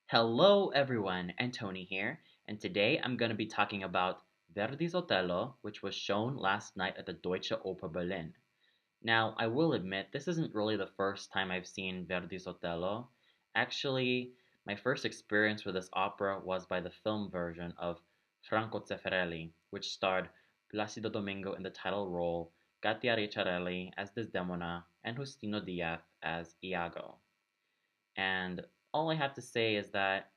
Hello everyone, Antony here, and today I'm going to be talking about Verdi's Otello, which was shown last night at the Deutsche Oper Berlin. Now, I will admit, this isn't really the first time I've seen Verdi's Otello. Actually, my first experience with this opera was by the film version of Franco Zeffirelli, which starred Placido Domingo in the title role, Katia Ricciarelli as Desdemona, and Justino Diaz as Iago. And all I have to say is that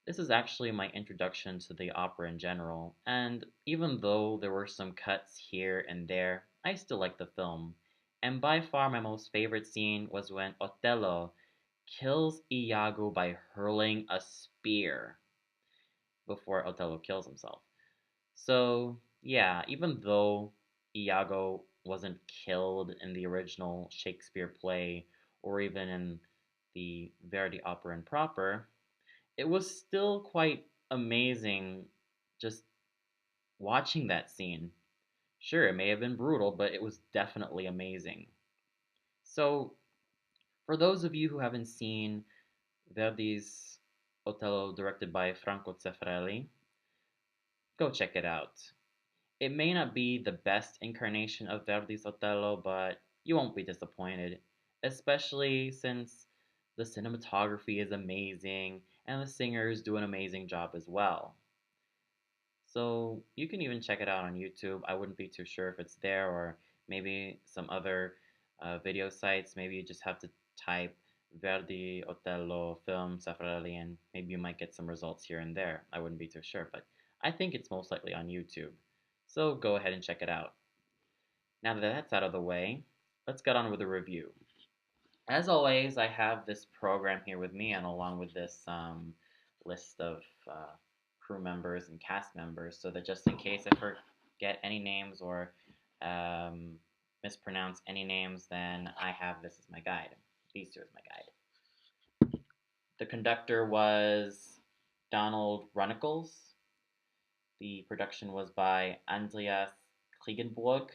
this is actually my introduction to the opera in general, and even though there were some cuts here and there, I still like the film. And by far my most favorite scene was when Otello kills Iago by hurling a spear before Otello kills himself. So, yeah, even though Iago wasn't killed in the original Shakespeare play or even in the Verdi opera in proper, it was still quite amazing just watching that scene. Sure, it may have been brutal, but it was definitely amazing. So, for those of you who haven't seen Verdi's Otello directed by Franco Zeffirelli, go check it out. It may not be the best incarnation of Verdi's Otello, but you won't be disappointed, especially since the cinematography is amazing and the singers do an amazing job as well. So you can even check it out on YouTube. I wouldn't be too sure if it's there or maybe some other video sites. Maybe you just have to type Verdi, Otello, film, Zeffirelli, and maybe you might get some results here and there. I wouldn't be too sure, but I think it's most likely on YouTube. So go ahead and check it out. Now that that's out of the way, let's get on with the review. As always, I have this program here with me, and along with this list of crew members and cast members, so that just in case I forget any names or um, mispronounce any names, then I have this as my guide. These two as my guide. The conductor was Donald Runnicles. The production was by Andreas Kriegenburg.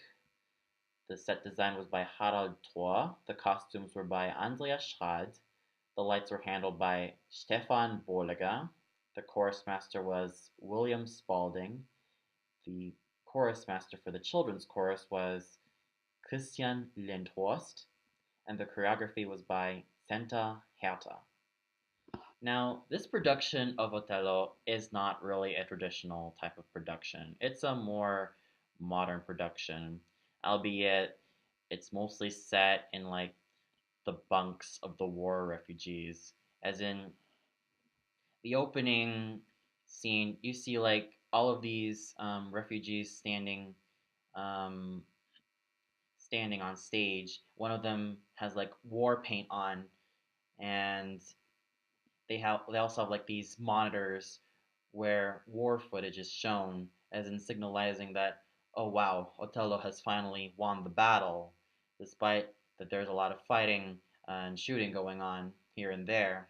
The set design was by Harald Thor. The costumes were by Andreas Schrad. The lights were handled by Stefan Borlega. The chorus master was William Spalding. The chorus master for the children's chorus was Christian Lindhorst. And the choreography was by Senta Herta. Now, this production of Otello is not really a traditional type of production. It's a more modern production, albeit it's mostly set in like the bunks of the war refugees. As in the opening scene, you see like all of these refugees um, standing on stage. One of them has like war paint on, and they also have like these monitors where war footage is shown, as in signalizing that, oh wow, Otello has finally won the battle, despite that there's a lot of fighting and shooting going on here and there.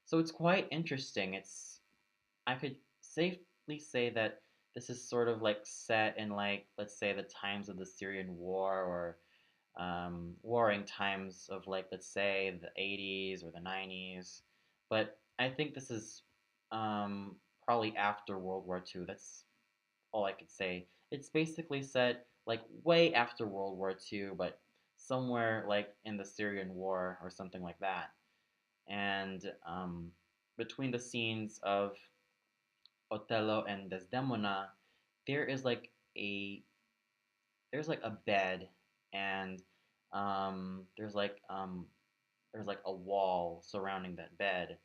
So it's quite interesting. I could safely say that this is sort of like set in like, let's say, the times of the Syrian war, or warring times of like, let's say, the 80s or the 90s. But I think this is probably after World War II. That's all I could say. It's basically set like way after World War II, but somewhere like in the Syrian war or something like that. And between the scenes of Otello and Desdemona, there is like a there's like a bed, and there's like a wall surrounding that bed,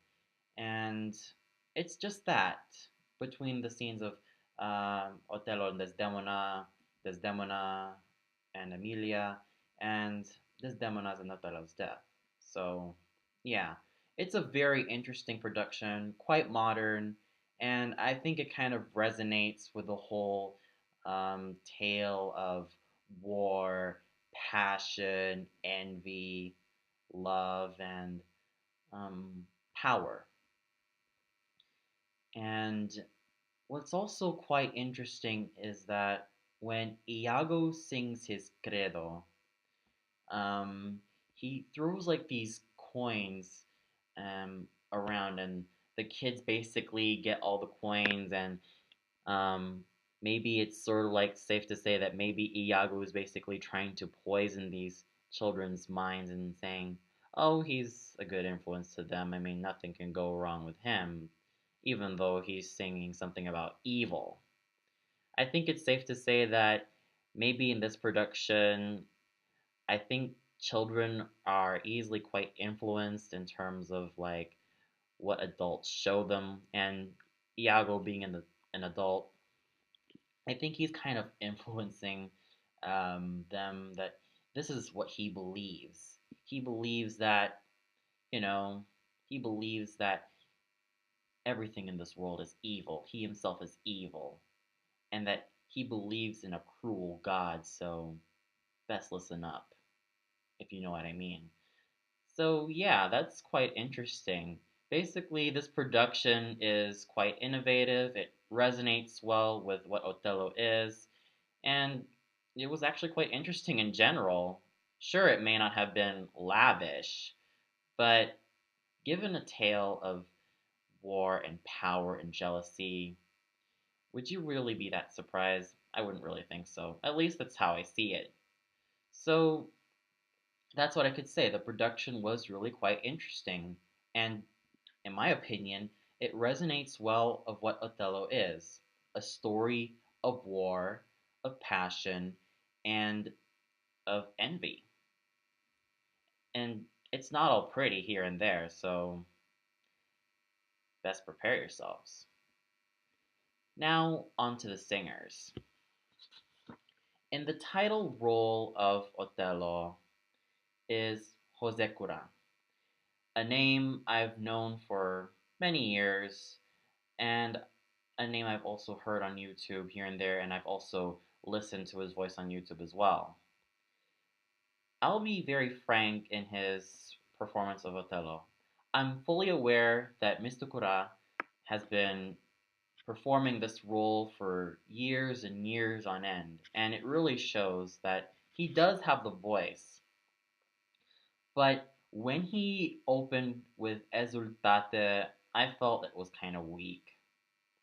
and it's just that between the scenes of Otello and Desdemona, Desdemona and Emilia, and Desdemona's and Otello's death. So yeah, it's a very interesting production, quite modern, and I think it kind of resonates with the whole tale of war, passion, envy, love, and power. And what's also quite interesting is that when Iago sings his credo, um, he throws like these coins around, and the kids basically get all the coins, and um, maybe it's sort of like safe to say that maybe Iago is basically trying to poison these children's minds and saying, oh, he's a good influence to them. I mean, nothing can go wrong with him, even though he's singing something about evil. I think it's safe to say that maybe in this production, I think children are easily quite influenced in terms of like what adults show them, and Iago being an adult, I think he's kind of influencing them that this is what he believes. He believes that, you know, he believes that everything in this world is evil. He himself is evil. And that he believes in a cruel God, so best listen up, if you know what I mean. So, yeah, that's quite interesting. Basically, this production is quite innovative. It resonates well with what Othello is, and it was actually quite interesting in general. Sure, it may not have been lavish, but given a tale of war and power and jealousy, would you really be that surprised? I wouldn't really think so. At least that's how I see it. So that's what I could say. The production was really quite interesting, and in my opinion, it resonates well of what Othello is, a story of war, of passion, and of envy. And it's not all pretty here and there, so best prepare yourselves. Now, on to the singers. In the title role of Othello is Jose Cura, a name I've known for many years, and a name I've also heard on YouTube here and there, and I've also listened to his voice on YouTube as well. I'll be very frank in his performance of Othello. I'm fully aware that Mr. Cura has been performing this role for years and years on end, and it really shows that he does have the voice. But when he opened with Esultate, I felt it was kind of weak.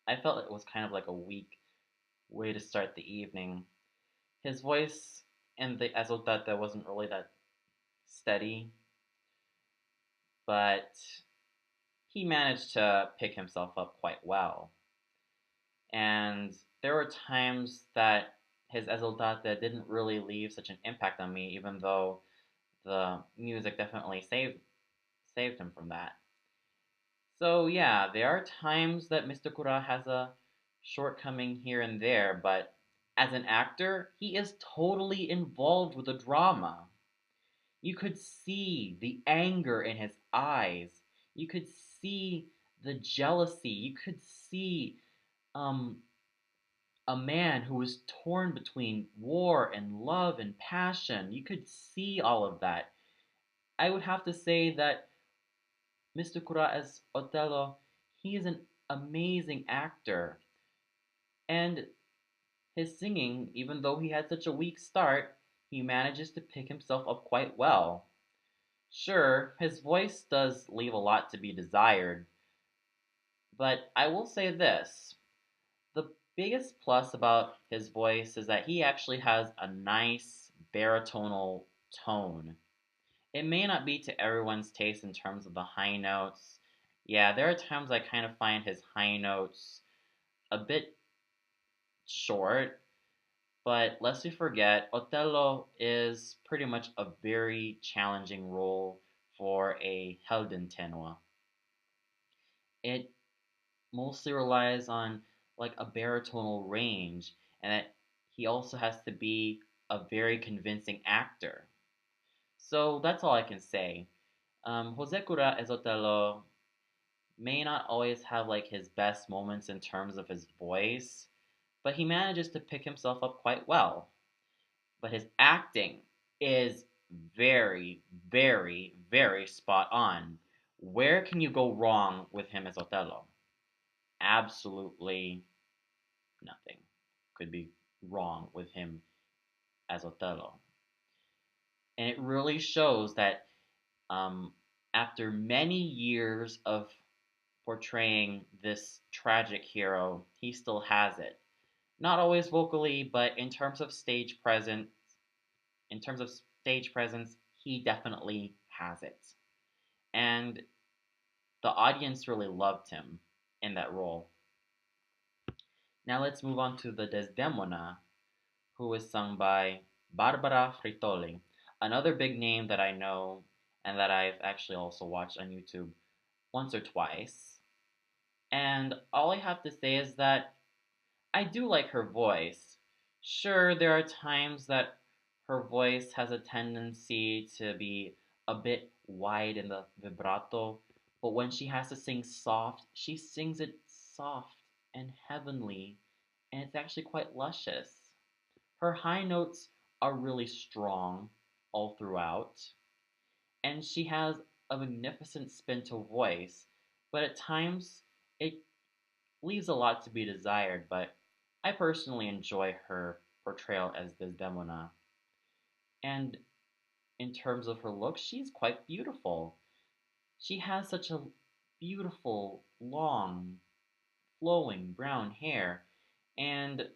I felt it was kind of like a weak way to start the evening. His voice in the Esultate wasn't really that steady, but he managed to pick himself up quite well. And there were times that his Esultate didn't really leave such an impact on me, even though the music definitely saved him from that. So yeah, there are times that Mr. Kura has a shortcoming here and there, but as an actor, he is totally involved with the drama. You could see the anger in his eyes. You could see the jealousy. You could see um, a man who was torn between war and love and passion. You could see all of that. I would have to say that Mr. Kura as Otello, he is an amazing actor. And his singing, even though he had such a weak start, he manages to pick himself up quite well. Sure, his voice does leave a lot to be desired, but I will say this. The biggest plus about his voice is that he actually has a nice baritonal tone. It may not be to everyone's taste in terms of the high notes. Yeah, there are times I kind of find his high notes a bit short, but lest we forget, Otello is pretty much a very challenging role for a Helden tenor. It mostly relies on like a baritonal range, and that he also has to be a very convincing actor. So that's all I can say. Jose Cura as Otello may not always have like his best moments in terms of his voice, but he manages to pick himself up quite well. But his acting is very, very, very spot on. Where can you go wrong with him as Othello? Absolutely nothing could be wrong with him as Othello. And it really shows that um, after many years of portraying this tragic hero, he still has it. Not always vocally, but in terms of stage presence, he definitely has it. And the audience really loved him in that role. Now let's move on to the Desdemona, who is sung by Barbara Frittoli, another big name that I know and that I've actually also watched on YouTube once or twice. And all I have to say is that I do like her voice. Sure, there are times that her voice has a tendency to be a bit wide in the vibrato, but when she has to sing soft, she sings it soft and heavenly, and it's actually quite luscious. Her high notes are really strong all throughout, and she has a magnificent spin to voice, but at times it leaves a lot to be desired, but I personally enjoy her portrayal as Desdemona. And in terms of her look, she's quite beautiful. She has such a beautiful, long, flowing brown hair, and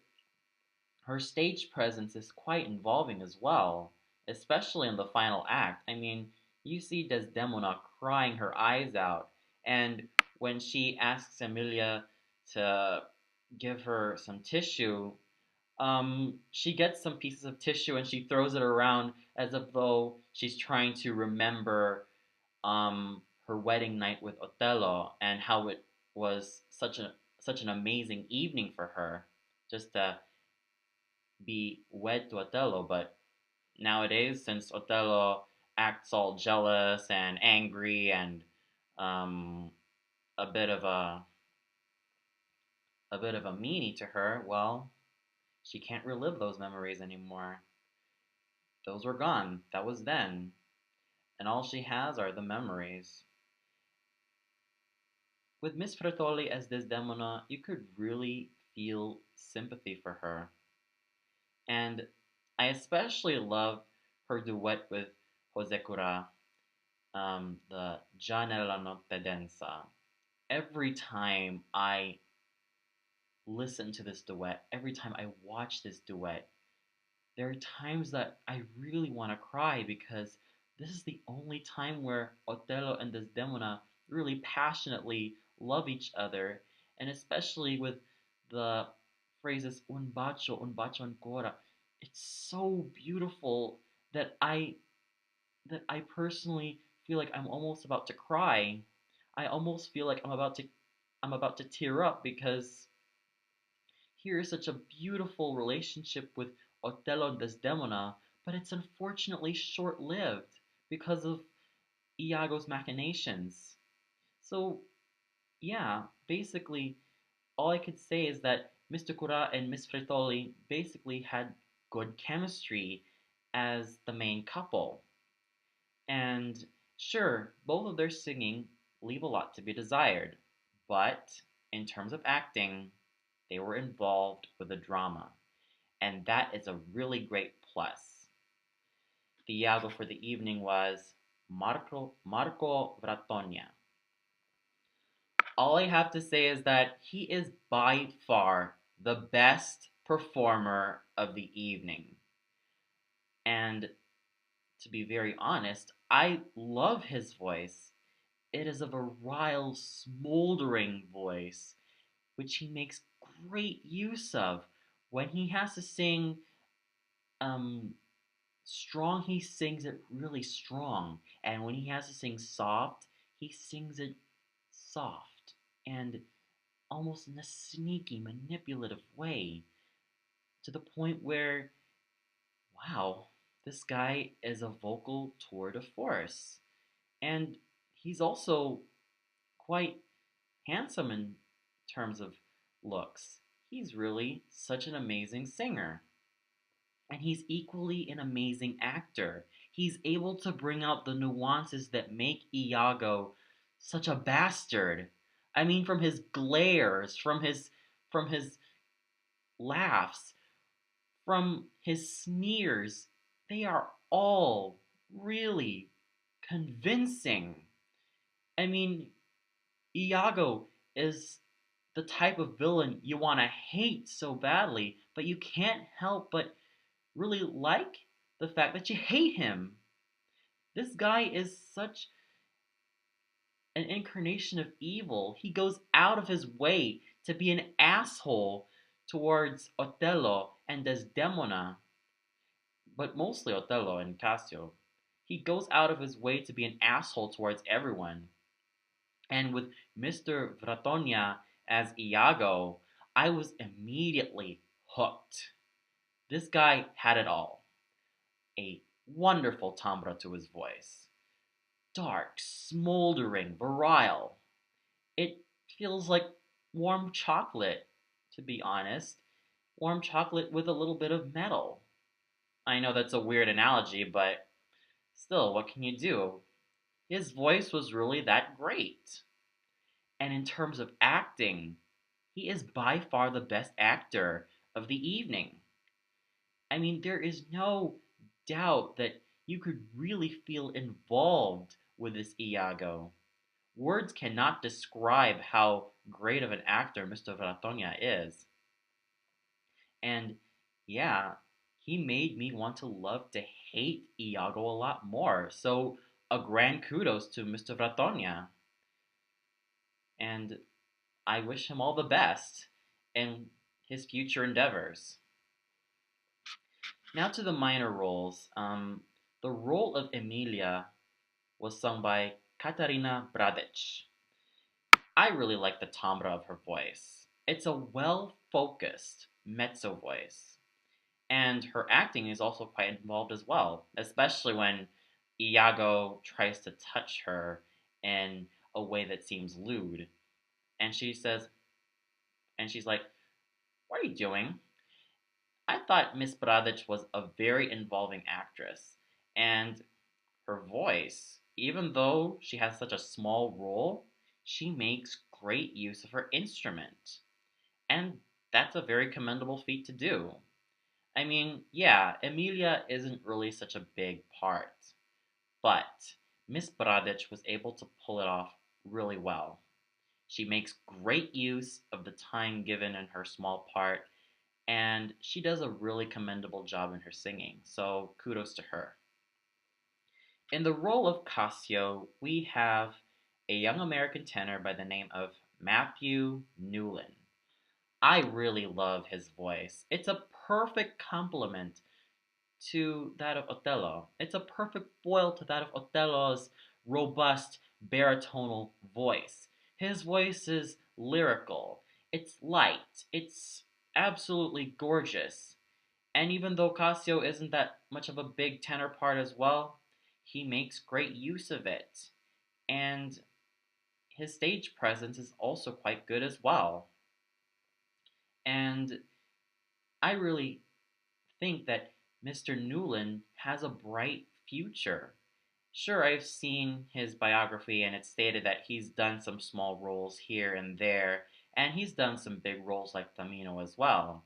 her stage presence is quite involving as well, especially in the final act. I mean, you see Desdemona crying her eyes out, and when she asks Emilia to give her some tissue, she gets some pieces of tissue and she throws it around as if though she's trying to remember her wedding night with Otello and how it was such an amazing evening for her just to be wed to Otello. But nowadays, since Otello acts all jealous and angry and um, a bit of a meanie to her, well, she can't relive those memories anymore. Those were gone. That was then. And all she has are the memories. With Miss Fratoli as Desdemona, you could really feel sympathy for her. And I especially loved her duet with Jose Cura, the Già nella notte densa. Every time I listen to this duet, every time I watch this duet, there are times that I really want to cry because this is the only time where Otello and Desdemona really passionately love each other, and especially with the phrases un bacio ancora. It's so beautiful that I personally feel like I'm almost about to cry. I almost feel like I'm about to tear up because here is such a beautiful relationship with Otello and Desdemona, but it's unfortunately short lived because of Iago's machinations. So, yeah, basically, all I could say is that Mr. Cura and Miss Fritoli basically had good chemistry as the main couple. And sure, both of their singing leave a lot to be desired, but in terms of acting, they were involved with the drama, and that is a really great plus. The Iago for the evening was Marco Vratonia. All I have to say is that he is by far the best performer of the evening. And to be very honest, I love his voice. It is a virile, smoldering voice, which he makes great use of. When he has to sing um, strong, he sings it really strong. And when he has to sing soft, he sings it soft and almost in a sneaky, manipulative way to the point where, wow, this guy is a vocal tour de force. And he's also quite handsome in terms of looks. He's really such an amazing singer. And he's equally an amazing actor. He's able to bring out the nuances that make Iago such a bastard. I mean, from his glares, from his laughs, from his sneers, they are all really convincing. I mean, Iago is the type of villain you want to hate so badly, but you can't help but really like the fact that you hate him. This guy is such an incarnation of evil. He goes out of his way to be an asshole towards Otello and Desdemona, but mostly Otello and Cassio. He goes out of his way to be an asshole towards everyone. And with Mr. Vratonia as Iago, I was immediately hooked. This guy had it all. A wonderful timbre to his voice. Dark, smoldering, virile. It feels like warm chocolate, to be honest. Warm chocolate with a little bit of metal. I know that's a weird analogy, but still, what can you do? His voice was really that great. And in terms of acting, he is by far the best actor of the evening. I mean, there is no doubt that you could really feel involved with this Iago. Words cannot describe how great of an actor Mr. Veratonia is. And yeah, he made me want to love to hate Iago a lot more. So a grand kudos to Mr. Veratonia. And I wish him all the best in his future endeavors. Now to the minor roles. The role of Emilia was sung by Katarina Bradic. I really like the timbre of her voice. It's a well focused mezzo voice. And her acting is also quite involved as well, especially when Iago tries to touch her in a way that seems lewd. And she says, and she's like, "What are you doing?" I thought Miss Bradic was a very involving actress, and her voice, even though she has such a small role, she makes great use of her instrument. And that's a very commendable feat to do. I mean, yeah, Emilia isn't really such a big part, but Miss Bradic was able to pull it off really well. She makes great use of the time given in her small part, and she does a really commendable job in her singing, so kudos to her. In the role of Cassio, we have a young American tenor by the name of Matthew Newland. I really love his voice. It's a perfect complement to that of Otello. It's a perfect foil to that of Otello's robust baritonal voice. His voice is lyrical, it's light, it's absolutely gorgeous. And even though Cassio isn't that much of a big tenor part as well, he makes great use of it. And his stage presence is also quite good as well. And I really think that Mr. Newland has a bright future. Sure, I've seen his biography and it's stated that he's done some small roles here and there, and he's done some big roles like Tamino as well.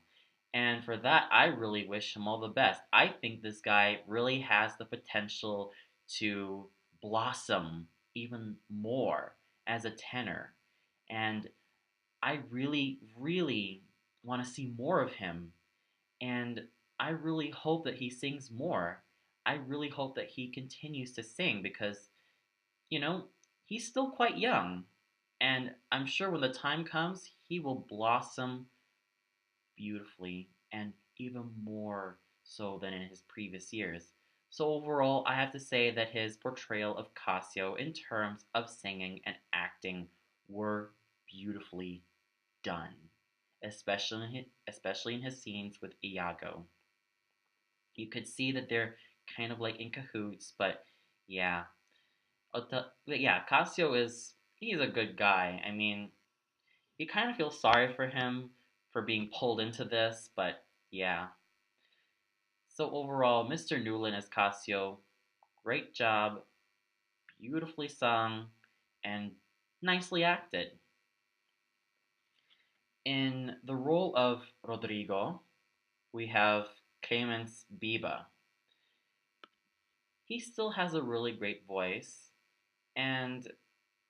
And for that, I really wish him all the best. I think this guy really has the potential to blossom even more as a tenor. And I really, really want to see more of him. And I really hope that he sings more. I really hope that he continues to sing because, you know, he's still quite young. And I'm sure when the time comes, he will blossom beautifully and even more so than in his previous years. So, overall, I have to say that his portrayal of Cassio in terms of singing and acting were beautifully done, especially in his scenes with Iago. You could see that they're kind of like in cahoots, but yeah. But yeah, Cassio is he's a good guy. I mean, you kind of feel sorry for him for being pulled into this, but yeah. So overall, Mr. Newland as Cassio, great job, beautifully sung, and nicely acted. In the role of Rodrigo, we have Clemens Biba. He still has a really great voice, and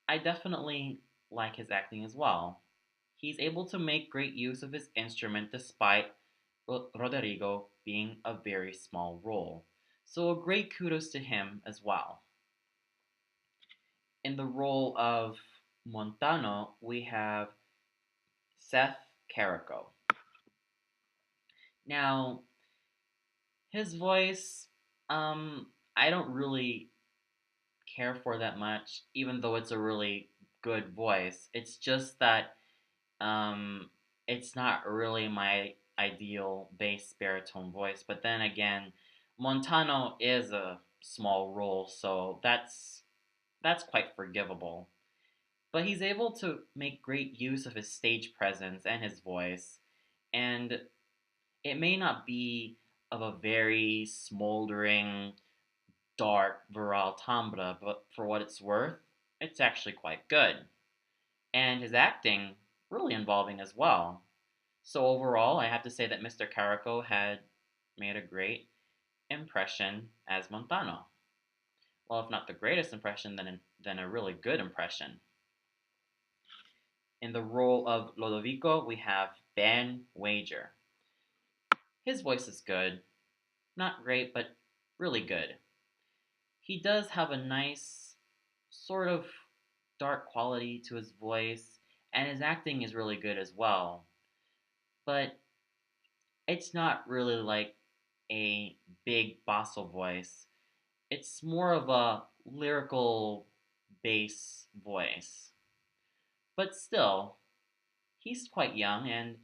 I definitely like his acting as well. He's able to make great use of his instrument despite Roderigo being a very small role. So a great kudos to him as well. In the role of Montano, we have Seth Carrico. Now, his voice, I don't really care for that much, even though it's a really good voice. It's just that um, it's not really my ideal bass baritone voice. But then again, Montano is a small role, so that's quite forgivable. But he's able to make great use of his stage presence and his voice, and it may not be of a very smoldering, dark, virile timbre, but for what it's worth, it's actually quite good. And his acting, really involving as well. So overall, I have to say that Mr. Caraco had made a great impression as Montano. Well, if not the greatest impression, then a really good impression. In the role of Lodovico, we have Ben Wager. His voice is good. Not great, but really good. He does have a nice, sort of dark quality to his voice, and his acting is really good as well. But it's not really like a big basso voice. It's more of a lyrical bass voice. But still, he's quite young, and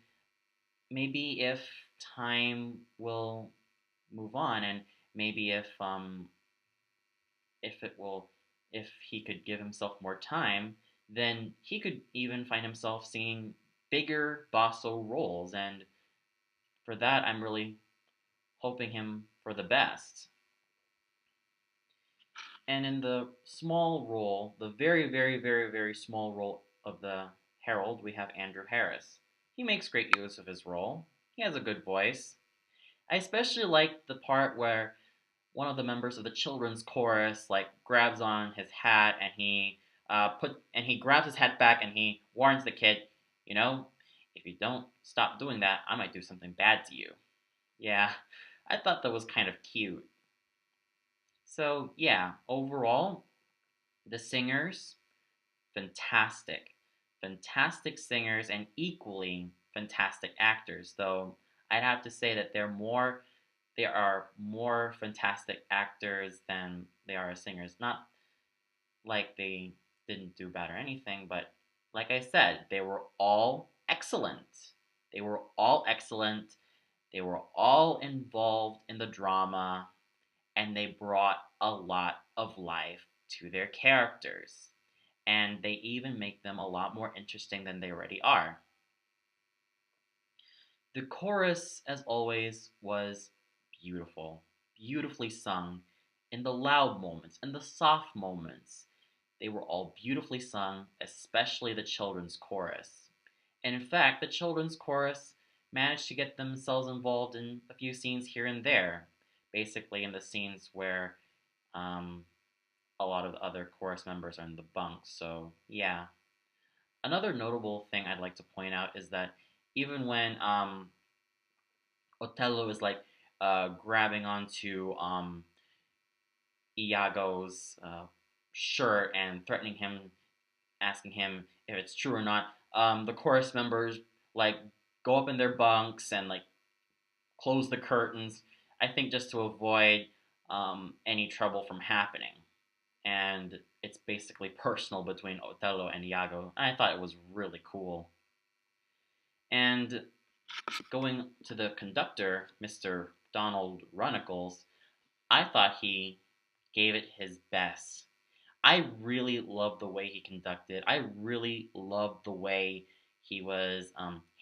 maybe if time will move on, and maybe if it will if he could give himself more time, then he could even find himself singing bigger basso roles, and for that I'm really hoping him for the best. And in the small role, the very, very, very, very small role of the Herald, we have Andrew Harris. He makes great use of his role. He has a good voice. I especially like the part where one of the members of the children's chorus like grabs on his hat and he grabs his hat back and he warns the kid, you know, if you don't stop doing that, I might do something bad to you. Yeah, I thought that was kind of cute. So yeah, overall, the singers, fantastic. Fantastic singers and equally fantastic actors, though I'd have to say that they are more fantastic actors than they are singers. Not like they didn't do bad or anything, but like I said, they were all excellent. They were all excellent. They were all involved in the drama, and they brought a lot of life to their characters. And they even make them a lot more interesting than they already are. The chorus, as always, was beautiful, beautifully sung in the loud moments and the soft moments. They were all beautifully sung, especially the children's chorus. And in fact, the children's chorus managed to get themselves involved in a few scenes here and there, basically in the scenes where um, a lot of the other chorus members are in the bunks. So, yeah. Another notable thing I'd like to point out is that even when Otello is like grabbing onto Iago's shirt and threatening him, asking him if it's true or not. The chorus members like go up in their bunks and like close the curtains. I think just to avoid any trouble from happening. And it's basically personal between Otello and Iago. I thought it was really cool. And going to the conductor, Mr. Donald Runnacles, I thought he gave it his best. I really loved the way he conducted. I really loved the way he was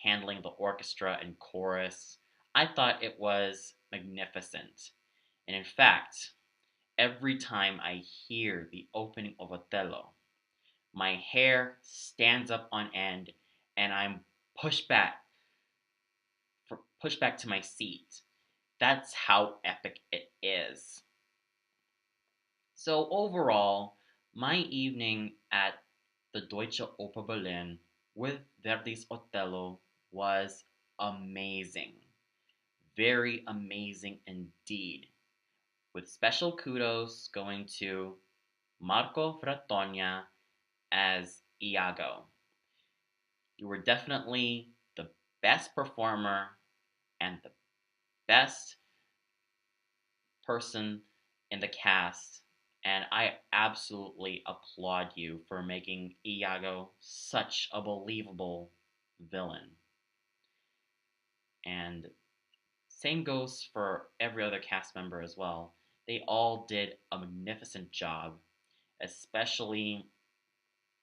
handling the orchestra and chorus. I thought it was magnificent. And in fact, every time I hear the opening of Othello, my hair stands up on end and I'm pushed back pushed back to my seat. That's how epic it is. So overall, my evening at the Deutsche Oper Berlin with Verdi's Otello was amazing. Very amazing indeed. With special kudos going to Marco Frattonia as Iago. You were definitely the best performer and the best person in the cast, and I absolutely applaud you for making Iago such a believable villain. And same goes for every other cast member as well. They all did a magnificent job, especially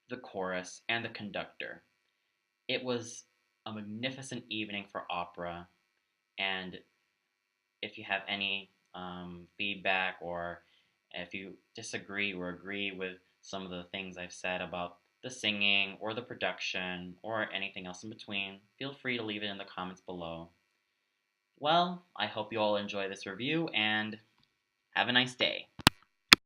the chorus and the conductor. It was a magnificent evening for opera, and if you have any feedback or if you disagree or agree with some of the things I've said about the singing or the production or anything else in between, feel free to leave it in the comments below. Well, I hope you all enjoy this review and have a nice day.